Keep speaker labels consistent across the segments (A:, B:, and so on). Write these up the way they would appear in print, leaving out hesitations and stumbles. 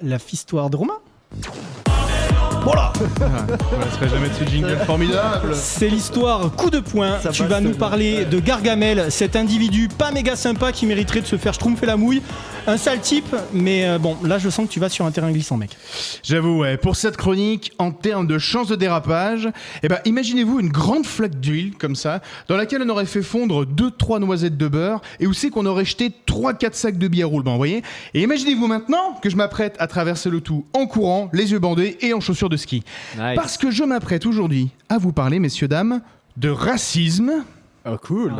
A: La Fistoire de Romain.
B: Voilà. Je ne laisserai jamais de ce jingle formidable.
A: C'est l'histoire coup de poing. Tu vas nous parler de Gargamel, cet individu pas méga sympa qui mériterait de se faire schtroumpfer la mouille. Un sale type, mais bon, là je sens que tu vas sur un terrain glissant, mec.
B: J'avoue, ouais. Pour cette chronique, en termes de chance de dérapage, imaginez-vous une grande flaque d'huile, comme ça, dans laquelle on aurait fait fondre 2-3 noisettes de beurre, et où c'est qu'on aurait jeté 3-4 sacs de billes à roulement, vous voyez. Et imaginez-vous maintenant que je m'apprête à traverser le tout en courant, les yeux bandés et en chaussures de ski. Nice. Parce que je m'apprête aujourd'hui à vous parler, messieurs, dames, de racisme.
C: Oh cool.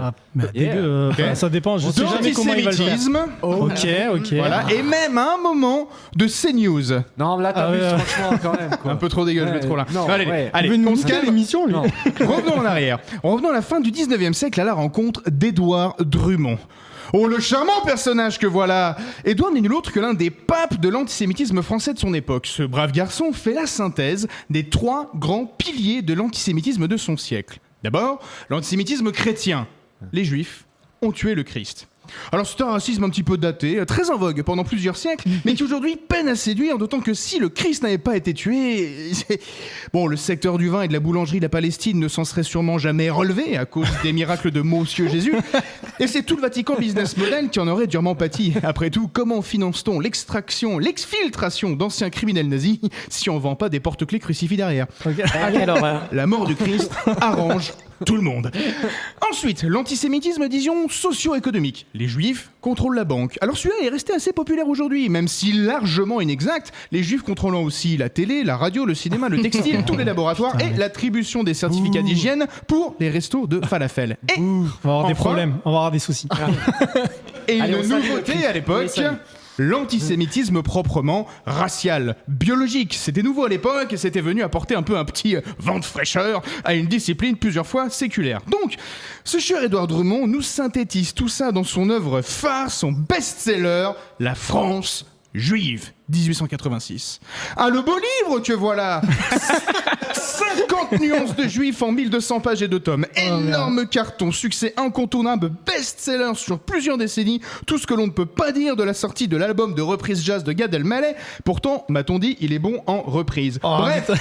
A: Ça dépend, je sais jamais comment il va le faire. Ok.
B: Voilà, et même à un moment de CNews.
C: Non, là t'as franchement quand même quoi.
B: Un peu trop dégueu, je vais trop là.
C: Non,
B: allez,
A: on se calme l'émission lui.
B: Revenons en arrière. Revenons à la fin du 19e siècle à la rencontre d'Édouard Drummond. Oh, le charmant personnage que voilà! Édouard n'est nul autre que l'un des papes de l'antisémitisme français de son époque. Ce brave garçon fait la synthèse des 3 grands piliers de l'antisémitisme de son siècle. D'abord, l'antisémitisme chrétien. Les Juifs ont tué le Christ. Alors c'est un racisme un petit peu daté, très en vogue pendant plusieurs siècles, mais qui aujourd'hui peine à séduire, d'autant que si le Christ n'avait pas été tué... Bon, le secteur du vin et de la boulangerie de la Palestine ne s'en serait sûrement jamais relevé à cause des miracles de Monsieur Jésus, et c'est tout le Vatican Business Model qui en aurait durement pâti. Après tout, comment finance-t-on l'exfiltration d'anciens criminels nazis si on vend pas des porte-clés crucifix derrière?
A: Quelle horreur.
B: La mort du Christ arrange tout le monde. Ensuite, l'antisémitisme, disons, socio-économique. Les Juifs contrôlent la banque. Alors celui-là est resté assez populaire aujourd'hui, même si largement inexact, les Juifs contrôlant aussi la télé, la radio, le cinéma, le textile, tous les laboratoires et l'attribution des certificats d'hygiène pour les restos de falafel. Et
A: on va avoir des problèmes, on va avoir des soucis.
B: Et une nouveauté à l'époque... l'antisémitisme proprement racial, biologique. C'était nouveau à l'époque et c'était venu apporter un petit vent de fraîcheur à une discipline plusieurs fois séculaire. Donc, ce cher Édouard Drummond nous synthétise tout ça dans son œuvre phare, son best-seller, La France juive, 1886. Ah, le beau livre que voilà. 50 nuances de juifs en 1200 pages et 2 tomes. Énorme carton, succès incontournable, best-seller sur plusieurs décennies. Tout ce que l'on ne peut pas dire de la sortie de l'album de reprise jazz de Gad Elmaleh. Pourtant, m'a-t-on dit, il est bon en reprise. Bref.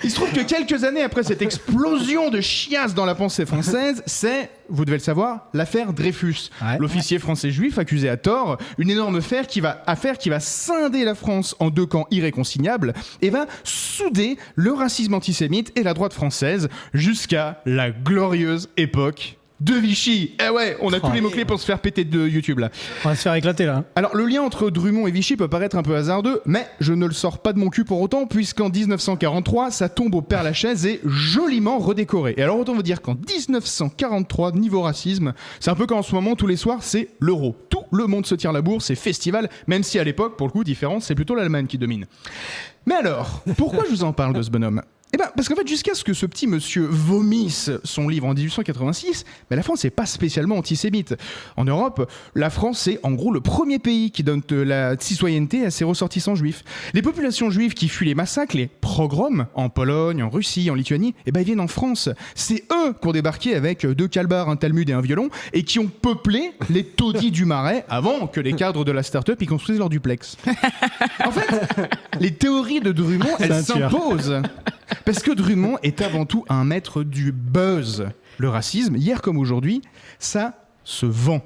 B: Il se trouve que quelques années après cette explosion de chiasse dans la pensée française, c'est, vous devez le savoir, l'affaire Dreyfus. L'officier français juif accusé à tort, une énorme affaire qui va scinder la France en 2 camps irréconciliables et va souder le racisme antisémite et la droite française jusqu'à la glorieuse époque de Vichy. Eh ouais, on a tous les mots-clés pour se faire péter de YouTube là.
A: On va se faire éclater là.
B: Alors le lien entre Drummond et Vichy peut paraître un peu hasardeux, mais je ne le sors pas de mon cul pour autant, puisqu'en 1943, sa tombe au Père-Lachaise est joliment redécorée. Et alors autant vous dire qu'en 1943, niveau racisme, c'est un peu comme en ce moment, tous les soirs, c'est l'euro. Tout le monde se tire la bourse, c'est festival, même si à l'époque, pour le coup, différence, c'est plutôt l'Allemagne qui domine. Mais alors, pourquoi je vous en parle de ce bonhomme ? Parce qu'en fait, jusqu'à ce que ce petit monsieur vomisse son livre en 1886, la France n'est pas spécialement antisémite. En Europe, la France est en gros le premier pays qui donne de la citoyenneté à ses ressortissants juifs. Les populations juives qui fuient les massacres, les pogroms, en Pologne, en Russie, en Lituanie, ils viennent en France. C'est eux qui ont débarqué avec 2 calbars, un Talmud et un violon, et qui ont peuplé les taudis du Marais avant que les cadres de la start-up y construisent leur duplex. En fait, les théories de Drummond, elles s'imposent. Parce que Drummond est avant tout un maître du buzz. Le racisme, hier comme aujourd'hui, ça se vend.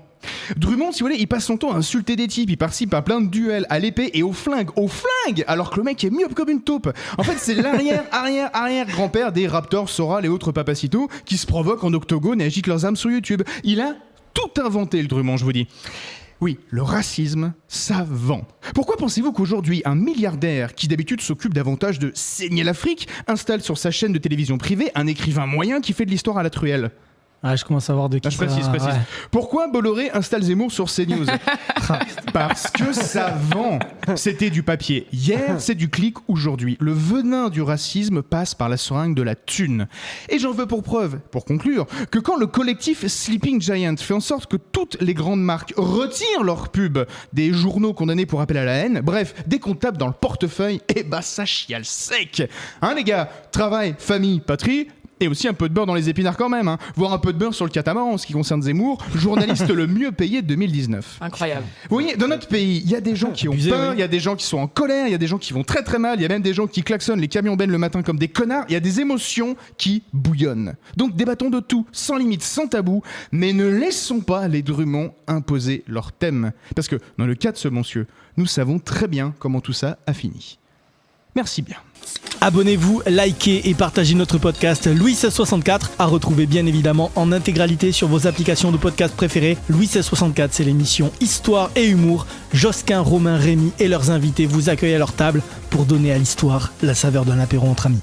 B: Drummond, si vous voulez, il passe son temps à insulter des types, il participe à plein de duels à l'épée et au flingue, alors que le mec est myope comme une taupe. En fait, c'est l'arrière-grand-père des Raptors, Soral et autres papacitos qui se provoquent en octogone et agitent leurs armes sur YouTube. Il a tout inventé, le Drummond, je vous dis. Oui, le racisme, ça vend. Pourquoi pensez-vous qu'aujourd'hui, un milliardaire qui d'habitude s'occupe davantage de saigner l'Afrique installe sur sa chaîne de télévision privée un écrivain moyen qui fait de l'histoire à la truelle ?
A: Ah, je commence à voir de qui
B: je précise. Ouais. Pourquoi Bolloré installe Zemmour sur CNews ? Parce que ça vend. C'était du papier hier, c'est du clic aujourd'hui. Le venin du racisme passe par la seringue de la thune. Et j'en veux pour preuve, pour conclure, que quand le collectif Sleeping Giant fait en sorte que toutes les grandes marques retirent leurs pubs des journaux condamnés pour appel à la haine, bref, dès qu'on tape dans le portefeuille, ça chiale sec. Hein les gars ? Travail, famille, patrie. Et aussi un peu de beurre dans les épinards quand même, hein. Voire un peu de beurre sur le catamaran en ce qui concerne Zemmour, journaliste le mieux payé de 2019.
D: Incroyable.
B: Vous voyez, dans notre pays, il y a des gens qui ont peur, il y a des gens qui sont en colère, il y a des gens qui vont très très mal, il y a même des gens qui klaxonnent les camions bennes le matin comme des connards, il y a des émotions qui bouillonnent. Donc débattons de tout, sans limite, sans tabou, mais ne laissons pas les Drummond imposer leur thème. Parce que dans le cas de ce monsieur, nous savons très bien comment tout ça a fini. Merci bien.
A: Abonnez-vous, likez et partagez notre podcast Louis 1664 à retrouver bien évidemment en intégralité sur vos applications de podcast préférées. Louis 1664, c'est l'émission Histoire et Humour. Josquin, Romain, Rémi et leurs invités vous accueillent à leur table pour donner à l'histoire la saveur d'un apéro entre amis.